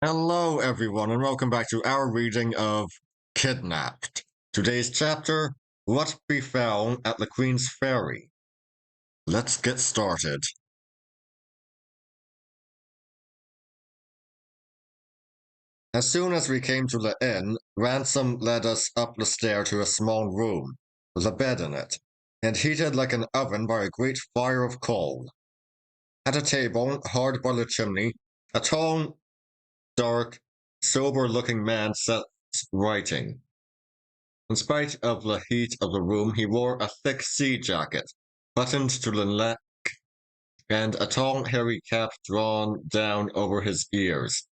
Hello, everyone, and welcome back to our reading of Kidnapped. Today's chapter, What Befell at the Queen's Ferry. Let's get started. As soon as we came to the inn, Ransom led us up the stair to a small room, with a bed in it, and heated like an oven by a great fire of coal. At a table, hard by the chimney, a tall, dark, sober-looking man sat writing. In spite of the heat of the room, he wore a thick sea jacket, buttoned to the neck, and a tall, hairy cap drawn down over his ears.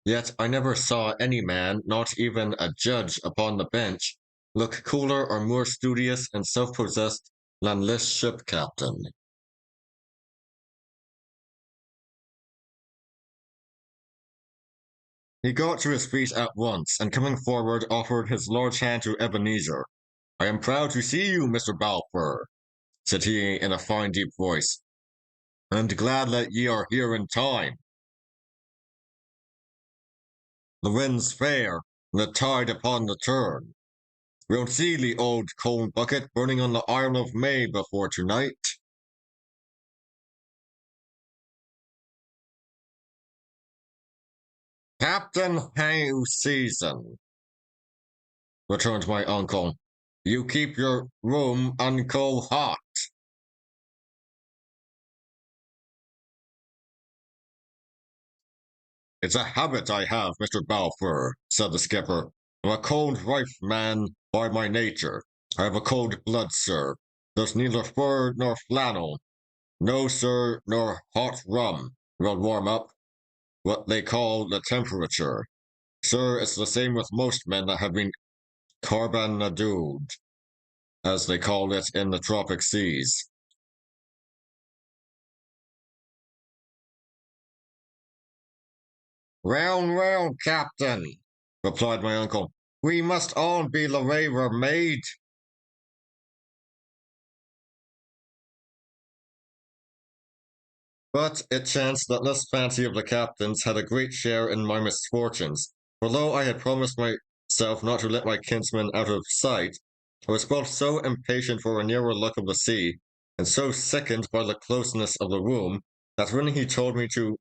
Yet I never saw any man, not even a judge upon the bench, look cooler or more studious and self-possessed than this ship captain. He got to his feet at once, and coming forward, offered his large hand to Ebenezer. "I am proud to see you, Mr. Balfour," said he in a fine deep voice, "and glad that ye are here in time. The wind's fair, and the tide upon the turn. We'll see the old coal bucket burning on the Isle of May before tonight." "Captain Hail Season," returned my uncle, "you keep your room unco hot." "It's a habit I have, Mr. Balfour," said the skipper. "I'm a cold rife man by my nature. I have a cold blood, sir. There's neither fur nor flannel. No, sir, nor hot rum will warm up what they call the temperature. Sir, it's the same with most men that have been carbonaded, as they call it in the tropic seas." "Well, well, captain," replied my uncle, "we must all be the way we're made." But it chanced that this fancy of the captain's had a great share in my misfortunes, for though I had promised myself not to let my kinsman out of sight, I was both so impatient for a nearer look of the sea, and so sickened by the closeness of the room, that when he told me to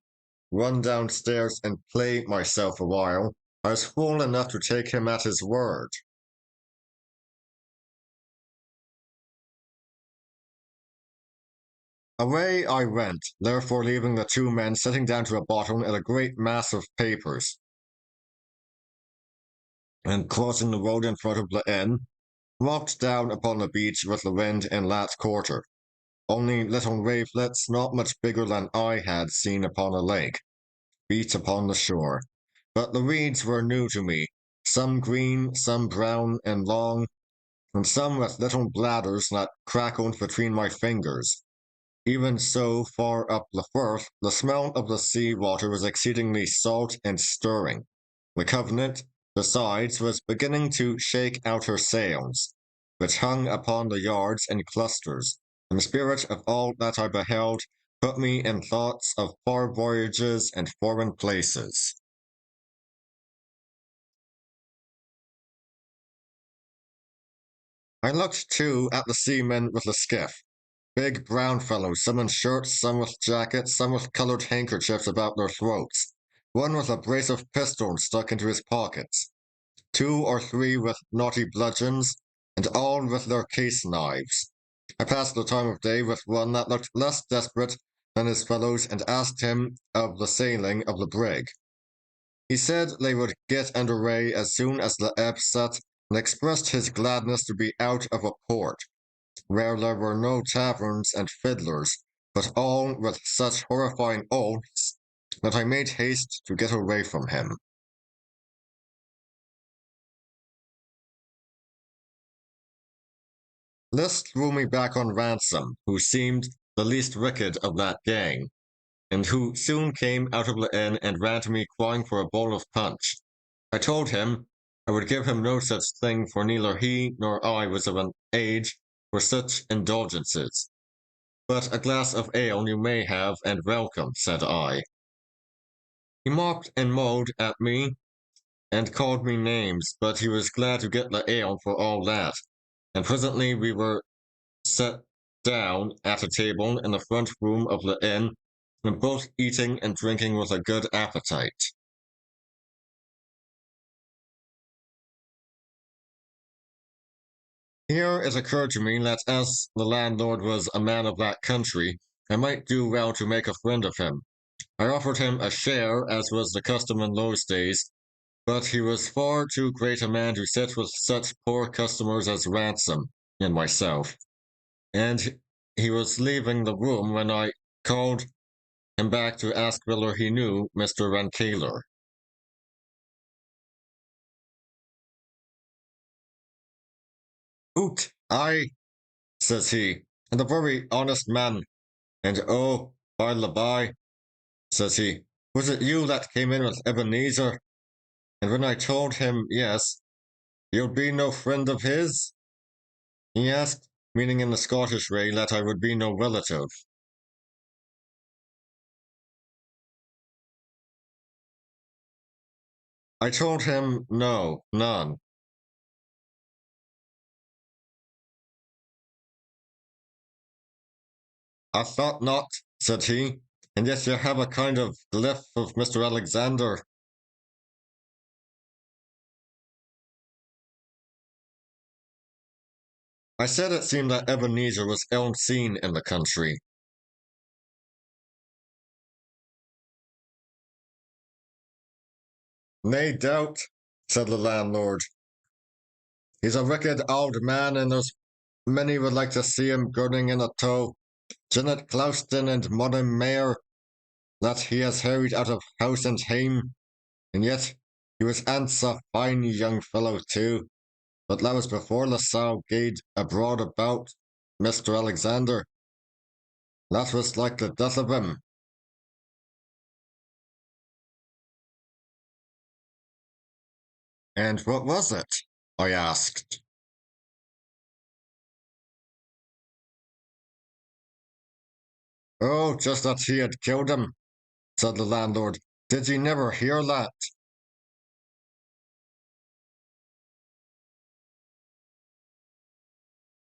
run downstairs and play myself a while, I was fool enough to take him at his word. Away I went, therefore leaving the two men sitting down to a bottom at a great mass of papers, and crossing the road in front of the inn, walked down upon the beach with the wind in that quarter. Only little wavelets, not much bigger than I had seen upon a lake, beat upon the shore. But the reeds were new to me, some green, some brown and long, and some with little bladders that crackled between my fingers. Even so, far up the firth, the smell of the sea water was exceedingly salt and stirring. The Covenant, besides, was beginning to shake out her sails, which hung upon the yards in clusters, and the spirit of all that I beheld put me in thoughts of far voyages and foreign places. I looked, too, at the seamen with the skiff. Big brown fellows, some in shirts, some with jackets, some with colored handkerchiefs about their throats, one with a brace of pistols stuck into his pockets, two or three with knotty bludgeons, and all with their case knives. I passed the time of day with one that looked less desperate than his fellows and asked him of the sailing of the brig. He said they would get under way as soon as the ebb set, and expressed his gladness to be out of a port where there were no taverns and fiddlers, but all with such horrifying oaths that I made haste to get away from him. This threw me back on Ransom, who seemed the least wicked of that gang, and who soon came out of the inn and ran to me crying for a bowl of punch. I told him I would give him no such thing, for neither he nor I was of an age for such indulgences. "But a glass of ale you may have, and welcome," said I. He mocked and mowed at me and called me names, but he was glad to get the ale for all that. And presently we were set down at a table in the front room of the inn, and both eating and drinking with a good appetite. Here it occurred to me that as the landlord was a man of that country, I might do well to make a friend of him. I offered him a share, as was the custom in those days, but he was far too great a man to sit with such poor customers as Ransom and myself, and he was leaving the room when I called him back to ask whether he knew Mr. Rankaler. Hoot, aye, says he, and a very honest man. And oh, by the by, says he, was it you that came in with Ebenezer? And when I told him yes, you'll be no friend of his? He asked, meaning in the Scottish way that I would be no relative. I told him no, none. I thought not, said he, and yet you have a kind of glyph of Mr. Alexander. I said it seemed that Ebenezer was ill seen in the country. Nae doubt, said the landlord. He's a wicked old man, and there's many would like to see him gurning in a tow. Janet Clouston and Modern Mayor that he has harried out of house and hame, and yet he was ance a fine young fellow too. But that was before La Salle gaed abroad about Mr. Alexander. That was like the death of him. And what was it? I asked. Oh, just that he had killed him, said the landlord. Did ye never hear that?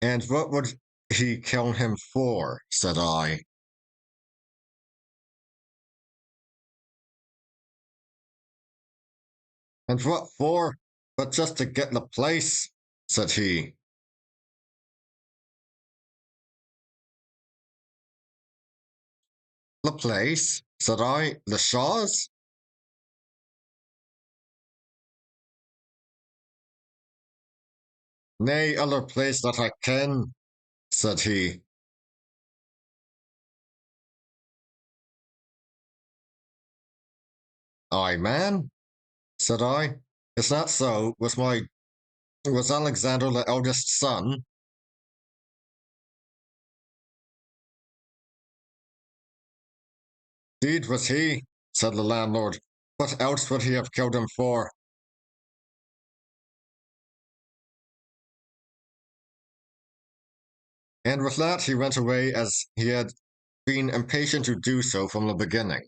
And what would he kill him for? Said I. And what for? But just to get the place, said he. The place? Said I. The Shaws? Nay other place that I ken, said he. Aye, man, said I. Is that so? Was Alexander the eldest son? Deed was he, said the landlord. What else would he have killed him for? And with that he went away as he had been impatient to do so from the beginning.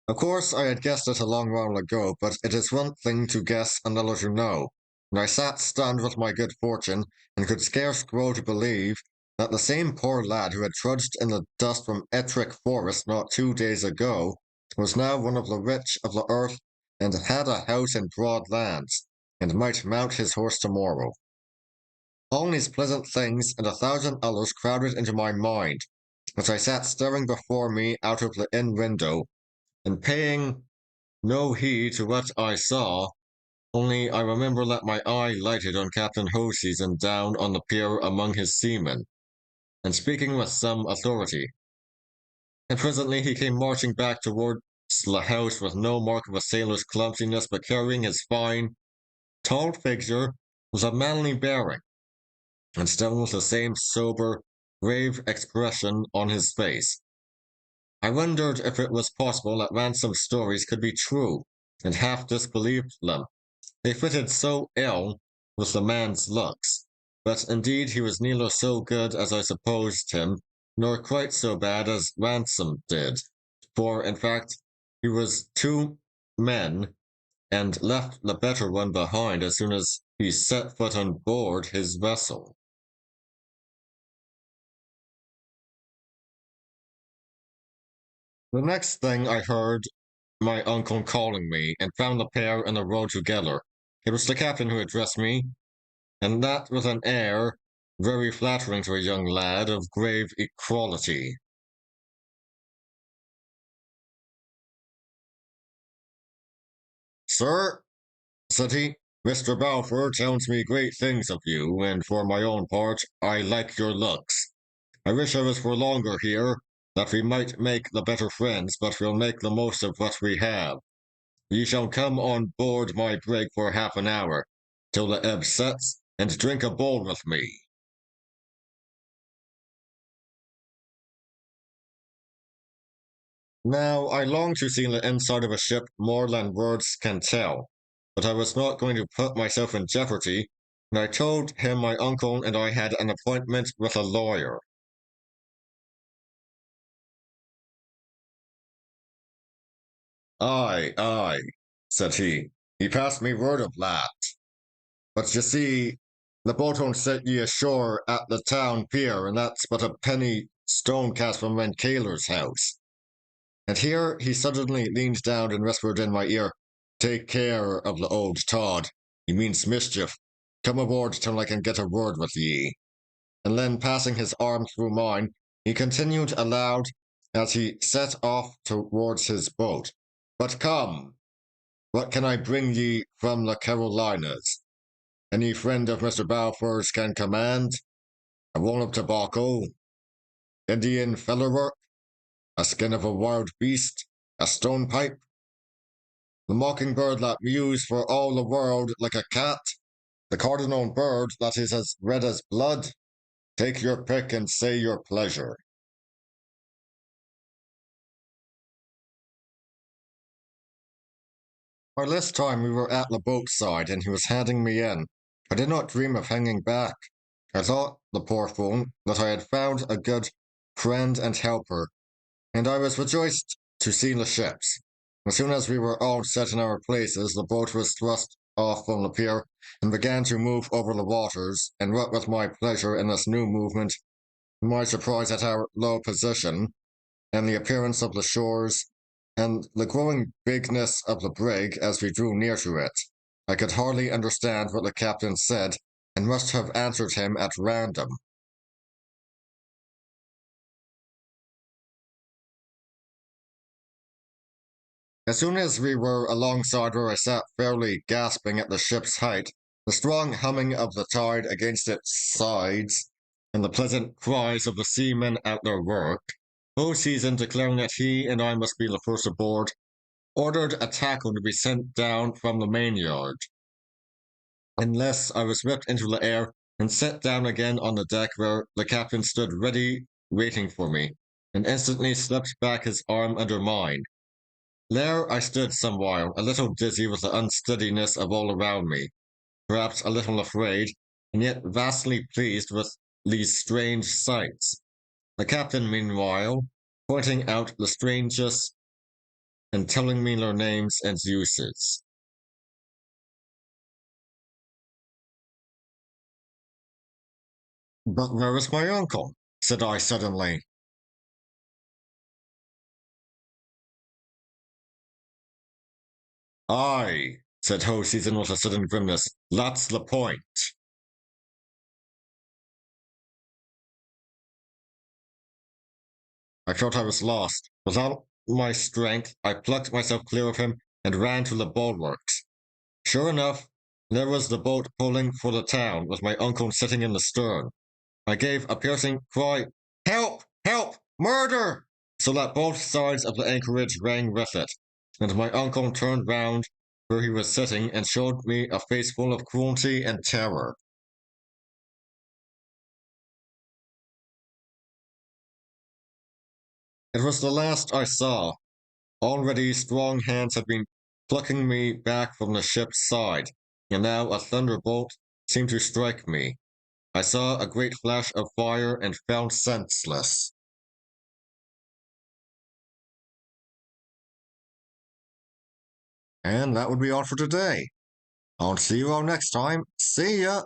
Of course, I had guessed it a long while ago, but it is one thing to guess, another to know. And I sat stunned with my good fortune, and could scarce grow to believe that the same poor lad who had trudged in the dust from Ettrick Forest not 2 days ago was now one of the rich of the earth, and had a house in broad lands, and might mount his horse tomorrow. All these pleasant things and 1,000 others crowded into my mind, as I sat staring before me out of the inn window, and paying no heed to what I saw, only I remember that my eye lighted on Captain Hoseason down on the pier among his seamen, and speaking with some authority. And presently he came marching back towards the house with no mark of a sailor's clumsiness, but carrying his fine, tall figure with a manly bearing, and still with the same sober, grave expression on his face. I wondered if it was possible that Ransom's stories could be true, and half disbelieved them. They fitted so ill with the man's looks. but indeed he was neither so good as I supposed him, nor quite so bad as Ransom did, for in fact he was two men, and left the better one behind as soon as he set foot on board his vessel. The next thing I heard my uncle calling me, and found the pair in the road together. It was the captain who addressed me, and that with an air very flattering to a young lad of grave equality. Sir, said he, Mr. Balfour tells me great things of you, and for my own part, I like your looks. I wish I was for longer here, that we might make the better friends, but we'll make the most of what we have. Ye shall come on board my brig for half an hour, till the ebb sets, and drink a bowl with me. Now, I long to see the inside of a ship more than words can tell, but I was not going to put myself in jeopardy, and I told him my uncle and I had an appointment with a lawyer. Aye, said he. He passed me word of that. But you see, the boat won't set ye ashore at the town pier, and that's but a penny stone cast from Rencaler's house. And here he suddenly leaned down and whispered in my ear, Take care of the old Tod. He means mischief. Come aboard till I can get a word with ye. And then passing his arm through mine, he continued aloud as he set off towards his boat. But come, what can I bring ye from the Carolinas? Any friend of Mr. Balfour's can command? A roll of tobacco, Indian featherwork, a skin of a wild beast, a stone pipe, the mockingbird that mews for all the world like a cat, the cardinal bird that is as red as blood. Take your pick and say your pleasure. By this time we were at the boat side, and he was handing me in. I did not dream of hanging back. I thought, the poor fool, that I had found a good friend and helper, and I was rejoiced to see the ships. As soon as we were all set in our places, the boat was thrust off from the pier and began to move over the waters, and what with my pleasure in this new movement, my surprise at our low position, and the appearance of the shores, and the growing bigness of the brig as we drew near to it, I could hardly understand what the captain said, and must have answered him at random. As soon as we were alongside where I sat fairly gasping at the ship's height, the strong humming of the tide against its sides, and the pleasant cries of the seamen at their work, Season declaring that he and I must be the first aboard, ordered a tackle to be sent down from the mainyard. Unless I was whipped into the air and set down again on the deck where the captain stood ready waiting for me, and instantly slipped back his arm under mine. There I stood some while, a little dizzy with the unsteadiness of all around me, perhaps a little afraid, and yet vastly pleased with these strange sights. The captain, meanwhile, pointing out the strangest and telling me their names and uses. But where is my uncle? Said I suddenly. Aye, said Season with a sudden grimness. That's the point. I felt I was lost. With all my strength, I plucked myself clear of him and ran to the bulwarks. Sure enough, there was the boat pulling for the town, with my uncle sitting in the stern. I gave a piercing cry, Help! Help! Murder! So that both sides of the anchorage rang with it, and my uncle turned round where he was sitting and showed me a face full of cruelty and terror. It was the last I saw. Already strong hands had been plucking me back from the ship's side, and now a thunderbolt seemed to strike me. I saw a great flash of fire and fell senseless. And that would be all for today. I'll see you all next time. See ya!